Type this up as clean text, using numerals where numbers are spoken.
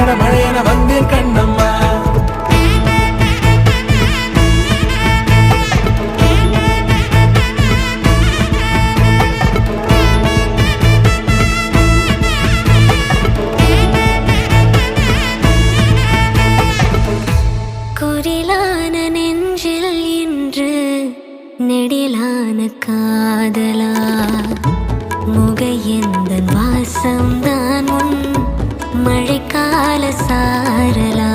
வார மழையென வந்தேன் கண்ணம்மா. குரிலான நெஞ்சில் இன்று நெடிலான காதலா முகையெந்தன் வாசம்தான் உன் மழைக்கால சாரலா